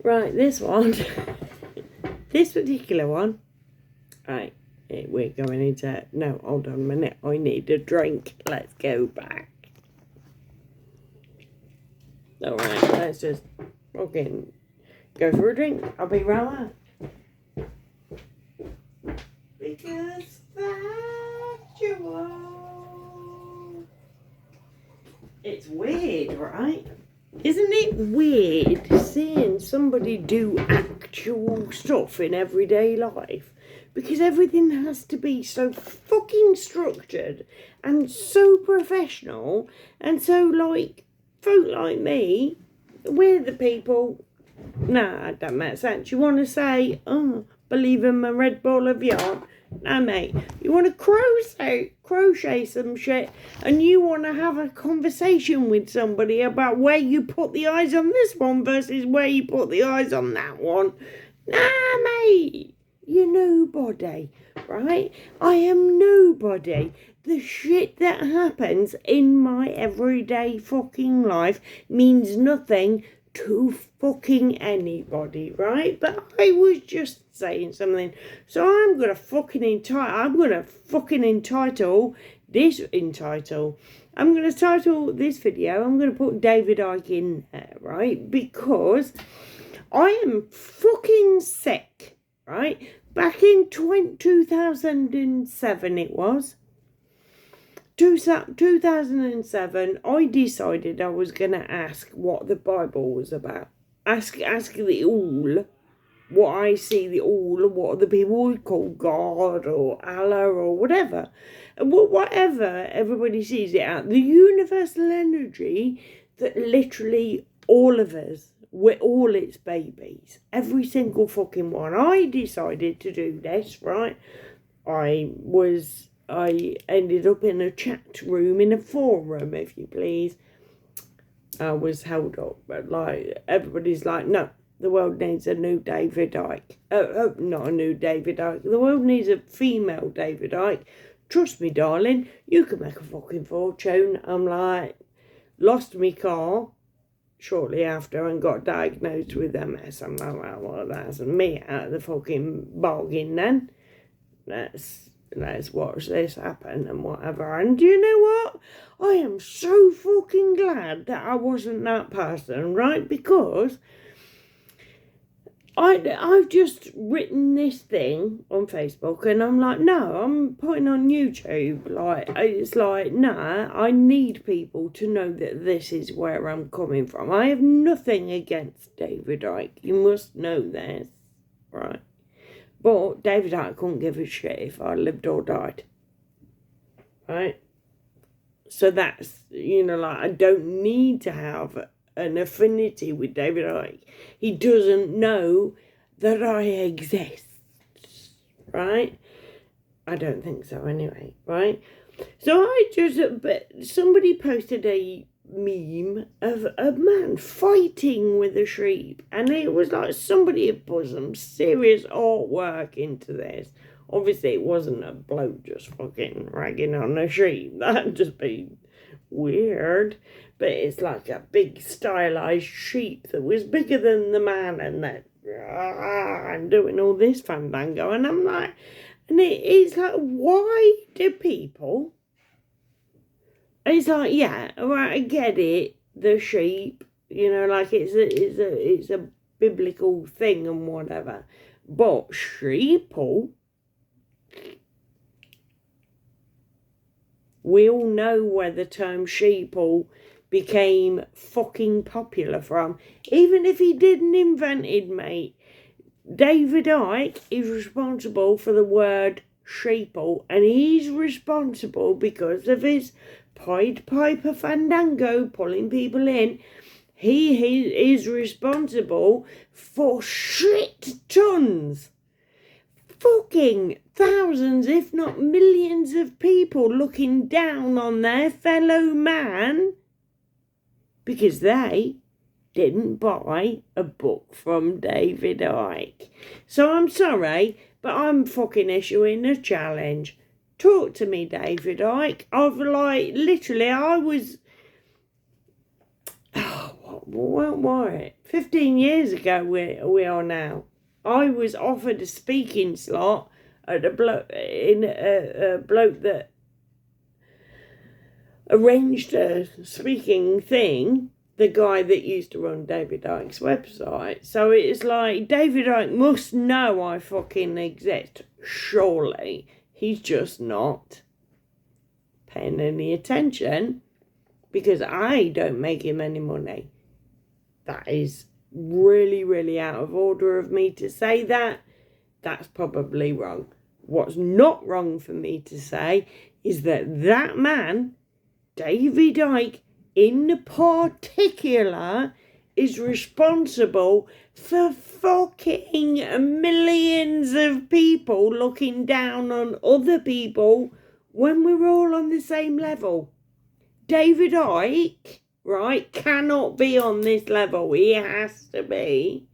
Right, this one, this particular one, right, we're going into, no, hold on a minute, I need a drink, let's go back. Alright, let's just fucking go for a drink, I'll be right back. Because factual. It's weird, right? Isn't it weird seeing somebody do actual stuff in everyday life? Because everything has to be so fucking structured and so professional, and so like folk like me, we're the people. Nah, it don't make sense. You want to say, oh, believe in my red ball of yarn? No, mate. You want to crochet some shit, and you want to have a conversation with somebody about where you put the eyes on this one versus where you put the eyes on that one. Nah, mate. You're nobody, right? I am nobody. The shit that happens in my everyday fucking life means nothing to fucking anybody, right? But I was just saying something, so I'm gonna fucking title this video, I'm gonna put David Icke in there, right? Because I am fucking sick, right? Back in 2007 it was. 2007, I decided I was going to ask what the Bible was about. Ask the all, what I see the all, what the people would call God or Allah or whatever. Whatever everybody sees it at. The universal energy that literally all of us, we're all its babies. Every single fucking one. I decided to do this, right? I ended up in a chat room, in a forum, if you please. I was held up, but like, everybody's like, no, the world needs a new David Icke. Not a new David Icke. The world needs a female David Icke. Trust me, darling, you can make a fucking fortune. I'm like, lost my car shortly after and got diagnosed with MS. I'm like, well, that's me out of the fucking bargain then. Let's watch this happen and whatever. And do you know what? I am so fucking glad that I wasn't that person, right? Because I've just written this thing on Facebook and I'm like, no, I'm putting on YouTube. Like, it's like, nah, I need people to know that this is where I'm coming from. I have nothing against David Icke. You must know this, right? But David Icke couldn't give a shit if I lived or died. Right? So that's, you know, like, I don't need to have an affinity with David Icke. He doesn't know that I exist. Right? I don't think so anyway. Right? So but somebody posted a meme of a man fighting with a sheep, and it was like somebody had put some serious artwork into this. Obviously it wasn't a bloke just fucking ragging on a sheep, that'd just be weird, but it's like a big stylized sheep that was bigger than the man, and that and doing all this fandango, and I'm like, and it's like, why do people? It's like, yeah, right, I get it, the sheep, you know, like it's a biblical thing and whatever. But sheeple, we all know where the term sheeple became fucking popular from. Even if he didn't invent it, mate, David Icke is responsible for the word sheeple, and he's responsible because of his Pied Piper fandango, pulling people in. He is responsible for shit tons, fucking thousands, if not millions of people looking down on their fellow man because they didn't buy a book from David Icke. So I'm sorry, but I'm fucking issuing a challenge. Talk to me, David Icke. I've like, literally, I was, what What? 15 years ago we are now. I was offered a speaking slot at a bloke that arranged a speaking thing, the guy that used to run David Icke's website. So it's like, David Icke must know I fucking exist, surely. He's just not paying any attention because I don't make him any money. That is really, really out of order of me to say that. That's probably wrong. What's not wrong for me to say is that man, David Icke, in particular, is responsible for fucking millions of people looking down on other people when we're all on the same level. David Icke, right, cannot be on this level. He has to be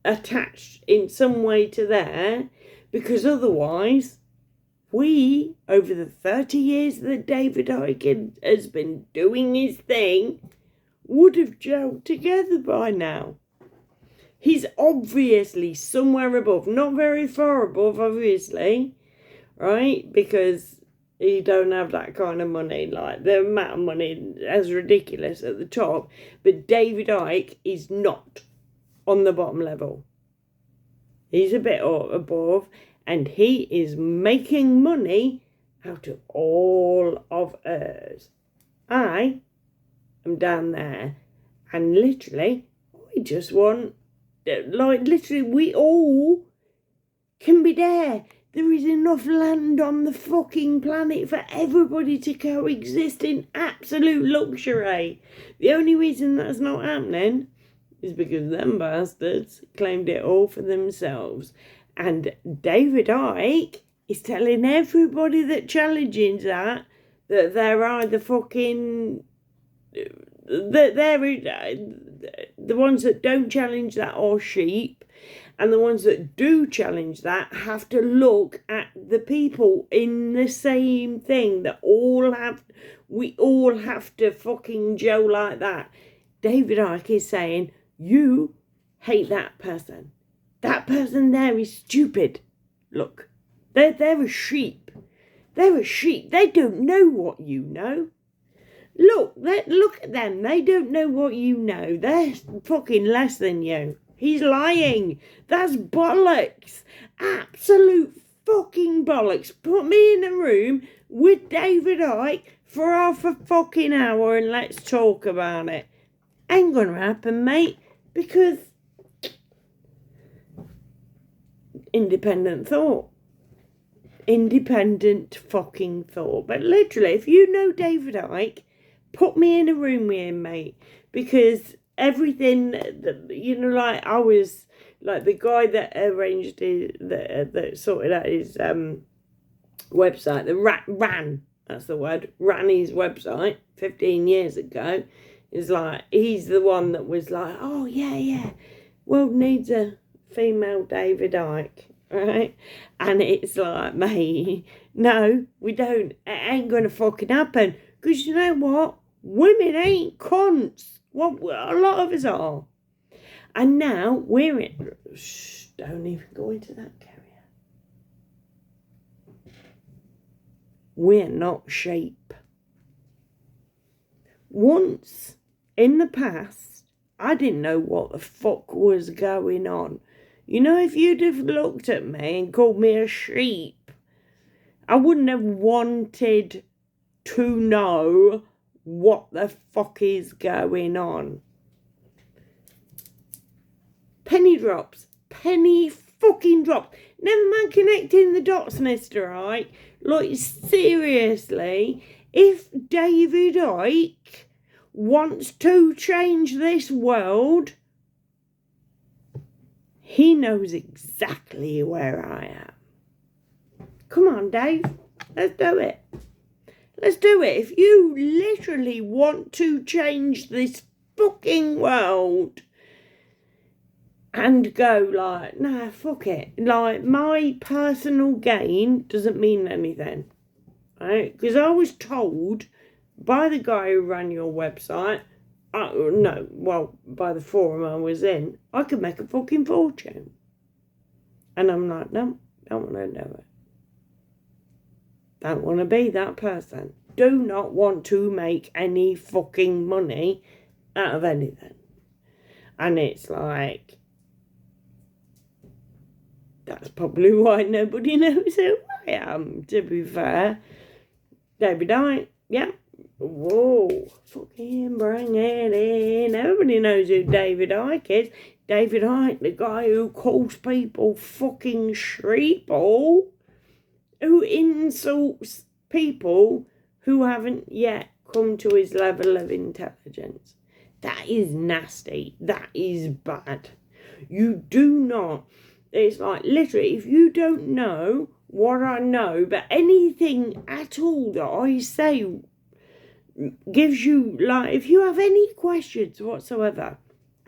attached in some way to there, because otherwise we, over the 30 years that David Icke has been doing his thing, would have gelled together by now. He's obviously somewhere above, not very far above, obviously, right? Because he don't have that kind of money. Like, the amount of money is ridiculous at the top. But David Icke is not on the bottom level. He's a bit above, and he is making money out of all of us. I am down there, and literally, I just want, like, literally, we all can be there. There is enough land on the fucking planet for everybody to coexist in absolute luxury. The only reason that's not happening is because them bastards claimed it all for themselves. And David Icke is telling everybody that challenges that they're either fucking, that they're the ones that don't challenge that are sheep, and the ones that do challenge that have to look at the people in the same thing that we all have to fucking gel like that. David Icke is saying, you hate that person. That person there is stupid. Look, they're a sheep. They're a sheep. They don't know what you know. Look at them. They don't know what you know. They're fucking less than you. He's lying. That's bollocks. Absolute fucking bollocks. Put me in a room with David Icke for half a fucking hour and let's talk about it. Ain't gonna happen, mate, because independent thought. Independent fucking thought. But literally, if you know David Icke, put me in a room with him, mate, because everything, like, I was, like, the guy that arranged that sorted out his website, ran his website 15 years ago, is like, he's the one that was like, oh, yeah, world needs a female David Icke, right? And it's like, mate, no, we don't. It ain't gonna fucking happen. Because you know what? Women ain't cunts. What a lot of us are. And now we're in... Shh, don't even go into that, Carrier. We're not sheep. Once, in the past, I didn't know what the fuck was going on. You know, if you'd have looked at me and called me a sheep, I wouldn't have wanted to know what the fuck is going on. Penny drops. Penny fucking drops. Never mind connecting the dots, Mr. Icke. Like, seriously, if David Icke wants to change this world, he knows exactly where I am. Come on, Dave. Let's do it. Let's do it. If you literally want to change this fucking world and go like, nah, fuck it. Like, my personal gain doesn't mean anything. Right? Because I was told by the guy who ran your website, no, well, by the forum I was in, I could make a fucking fortune. And I'm like, no, don't want to do it. Don't want to be that person. Do not want to make any fucking money out of anything. And it's like, that's probably why nobody knows who I am, to be fair. David Icke, yeah. Whoa, fucking bring it in. Everybody knows who David Icke is. David Icke, the guy who calls people fucking sheeple, who insults people who haven't yet come to his level of intelligence. That is nasty. That is bad. You do not. It's like, literally, if you don't know what I know, but anything at all that I say gives you, like, if you have any questions whatsoever,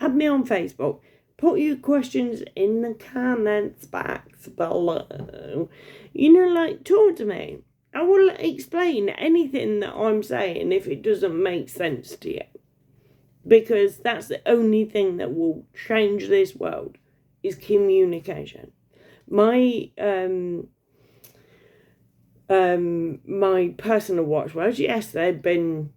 add me on Facebook. Put your questions in the comments box below. You know, like, talk to me. I will explain anything that I'm saying if it doesn't make sense to you. Because that's the only thing that will change this world, is communication. My my personal watchwords, yes, they've been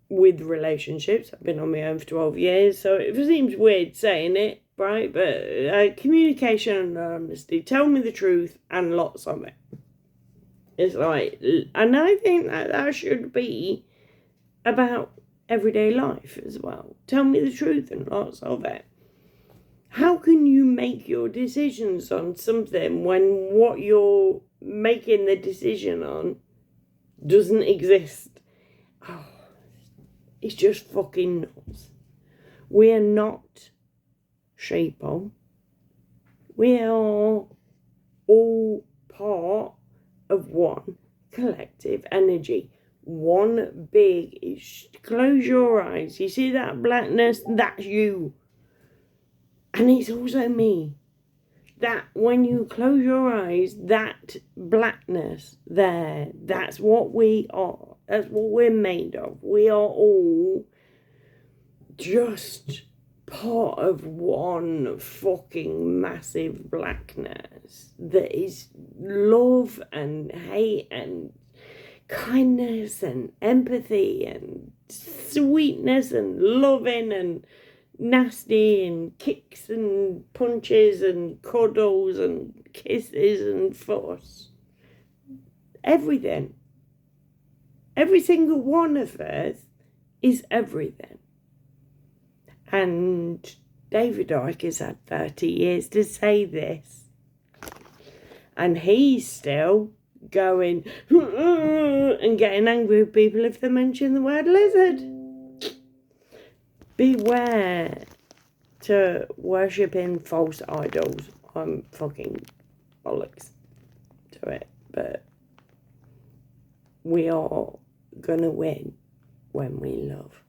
with relationships. I've been on my own for 12 years, so it seems weird saying it, right? But communication and honesty, tell me the truth and lots of it. It's like, and I think that should be about everyday life as well. Tell me the truth and lots of it. How can you make your decisions on something when what you're making the decision on doesn't exist? Oh, it's just fucking nuts. We're not sheeple. We are all part of one collective energy. One big, close your eyes. You see that blackness? That's you. And it's also me. That when you close your eyes, that blackness there, that's what we are. That's what we're made of. We are all just part of one fucking massive blackness that is love and hate and kindness and empathy and sweetness and loving and nasty and kicks and punches and cuddles and kisses and fuss. Everything. Every single one of us is everything. And David Icke has had 30 years to say this. And he's still going and getting angry with people if they mention the word lizard. Beware to worshipping false idols. I'm fucking bollocks to it. But we are gonna win when we love.